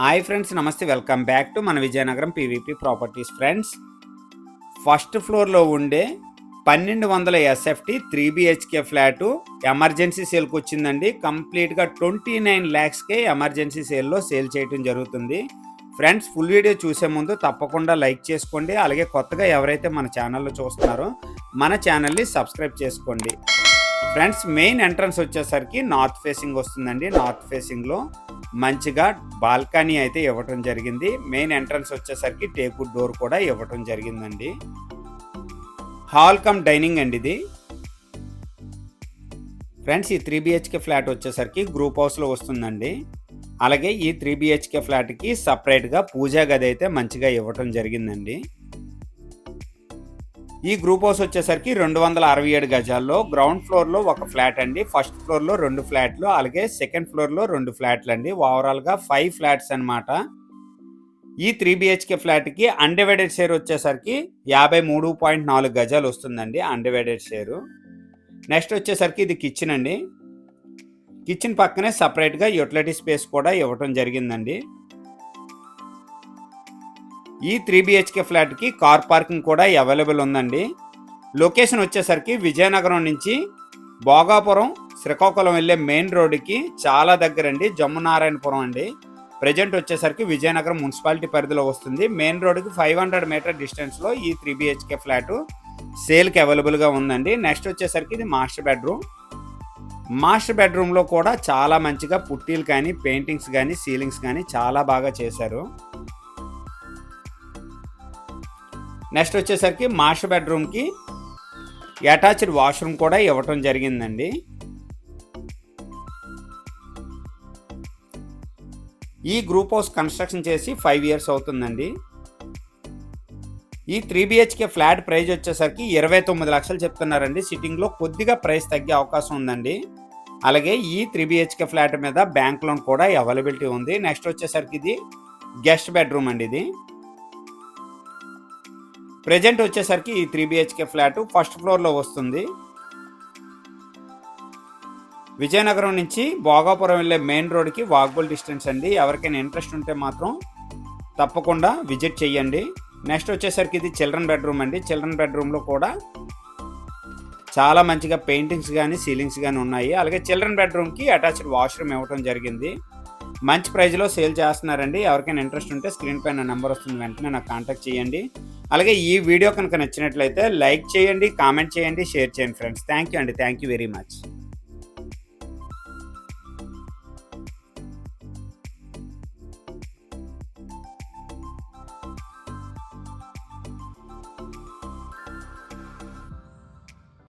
Hi friends, నమస్తే. Welcome back to మన Vizianagaram PVP properties. Friends, first ఫ్లోర్లో ఉండే 1200 ఎస్ఎఫ్టీ 3BHK ఫ్లాటు ఎమర్జెన్సీ సేల్కి వచ్చిందండి. కంప్లీట్గా 29 lakhsకే ఎమర్జెన్సీ సేల్లో సేల్ చేయడం జరుగుతుంది. ఫ్రెండ్స్, ఫుల్ వీడియో చూసే ముందు తప్పకుండా లైక్ చేసుకోండి. అలాగే కొత్తగా ఎవరైతే మన ఛానల్లో చూస్తున్నారో మన ఛానల్ని సబ్స్క్రైబ్ చేసుకోండి. ఫ్రెండ్స్, మెయిన్ ఎంట్రన్స్ వచ్చేసరికి నార్త్ ఫేసింగ్ వస్తుందండి. నార్త్ ఫేసింగ్లో మంచిగా బాల్కనీ అయితే ఇవ్వటం జరిగింది. మెయిన్ ఎంట్రన్స్ వచ్చేసరికి టేకుడ్ డోర్ కూడా ఇవ్వటం జరిగిందండి. హాల్ కమ్ డైనింగ్ అండి ఇది. ఫ్రెండ్స్, ఈ 3BHK ఫ్లాట్ వచ్చేసరికి గ్రూప్ హౌస్లో వస్తుందండి. అలాగే ఈ 3BHK ఫ్లాట్కి సపరేట్గా పూజా గది అయితే మంచిగా ఇవ్వటం జరిగిందండి. ఈ గ్రూప్ హౌస్ వచ్చేసరికి 267 గజాల్లో గ్రౌండ్ ఫ్లోర్లో ఒక ఫ్లాట్ అండి. ఫస్ట్ ఫ్లోర్లో 2 ఫ్లాట్లు, అలాగే సెకండ్ ఫ్లోర్లో 2 ఫ్లాట్లు అండి. ఓవరాల్గా 5 ఫ్లాట్స్ అనమాట. ఈ 3BHK ఫ్లాట్కి అన్డివైడెడ్ షేర్ వచ్చేసరికి 53.4 గజాలు వస్తుందండి. Undivided share. నెక్స్ట్ వచ్చేసరికి ఇది కిచెన్ అండి. కిచెన్ పక్కనే సపరేట్గా యూటిలిటీ స్పేస్ కూడా ఇవ్వటం జరిగిందండి. ఈ 3BHK ఫ్లాట్కి కార్ పార్కింగ్ కూడా అవైలబుల్ ఉందండి. లొకేషన్ వచ్చేసరికి విజయనగరం నుంచి భోగాపురం శ్రీకాకుళం వెళ్ళే మెయిన్ రోడ్డుకి చాలా దగ్గరండి. జమ్మునారాయణపురం అండి. ప్రజెంట్ వచ్చేసరికి విజయనగరం మున్సిపాలిటీ పరిధిలో వస్తుంది. మెయిన్ రోడ్డుకి 500 మీటర్ డిస్టెన్స్లో ఈ 3BHK ఫ్లాటు సేల్కి అవైలబుల్గా ఉందండి. నెక్స్ట్ వచ్చేసరికి ఇది మాస్టర్ బెడ్రూమ్. మాస్టర్ బెడ్రూమ్లో కూడా చాలా మంచిగా పుట్టీలు కానీ, పెయింటింగ్స్ కానీ, సీలింగ్స్ కానీ చాలా బాగా చేశారు. నెక్స్ట్ వచ్చేసరికి మాస్టర్ బెడ్రూమ్కి అటాచ్డ్ వాష్రూమ్ కూడా ఇవ్వటం జరిగిందండి. ఈ గ్రూప్ హౌస్ కన్స్ట్రక్షన్ చేసి 5 years అవుతుందండి. ఈ 3BHK ఫ్లాట్ ప్రైస్ వచ్చేసరికి 29 లక్షలు చెప్తున్నారండి. సిట్టింగ్లో కొద్దిగా ప్రైస్ తగ్గే అవకాశం ఉందండి. అలాగే ఈ 3BHK ఫ్లాట్ మీద బ్యాంక్ లోన్ కూడా అవైలబిలిటీ ఉంది. నెక్స్ట్ వచ్చేసరికి ఇది గెస్ట్ బెడ్రూమ్ అండి. ఇది ప్రెజెంట్ వచ్చేసరికి ఈ 3BHK ఫ్లాట్ ఫస్ట్ ఫ్లోర్లో వస్తుంది. విజయనగరం నుంచి భోగాపురం వెళ్ళే మెయిన్ రోడ్కి వాకబుల్ డిస్టెన్స్ అండి. ఎవరికైనా ఇంట్రెస్ట్ ఉంటే మాత్రం తప్పకుండా విజిట్ చేయండి. నెక్స్ట్ వచ్చేసరికి ఇది చిల్డ్రన్ బెడ్రూమ్ అండి. చిల్డ్రన్ బెడ్రూమ్లో కూడా చాలా మంచిగా పెయింటింగ్స్ కానీ, సీలింగ్స్ కానీ ఉన్నాయి. అలాగే చిల్డ్రన్ బెడ్రూమ్కి అటాచ్డ్ వాష్రూమ్ ఇవ్వడం జరిగింది. మంచి ప్రైజ్లో సేల్ చేస్తున్నారండి. ఎవరికైనా ఇంట్రెస్ట్ ఉంటే స్క్రీన్ పైన నెంబర్ వస్తుంది, వెంటనే నాకు కాంటాక్ట్ చేయండి. అలాగే ఈ వీడియో కనుక నచ్చినట్లయితే లైక్ చేయండి, కామెంట్ చేయండి, షేర్ చేయండి ఫ్రెండ్స్. థ్యాంక్ యూ అండి. Thank you very much.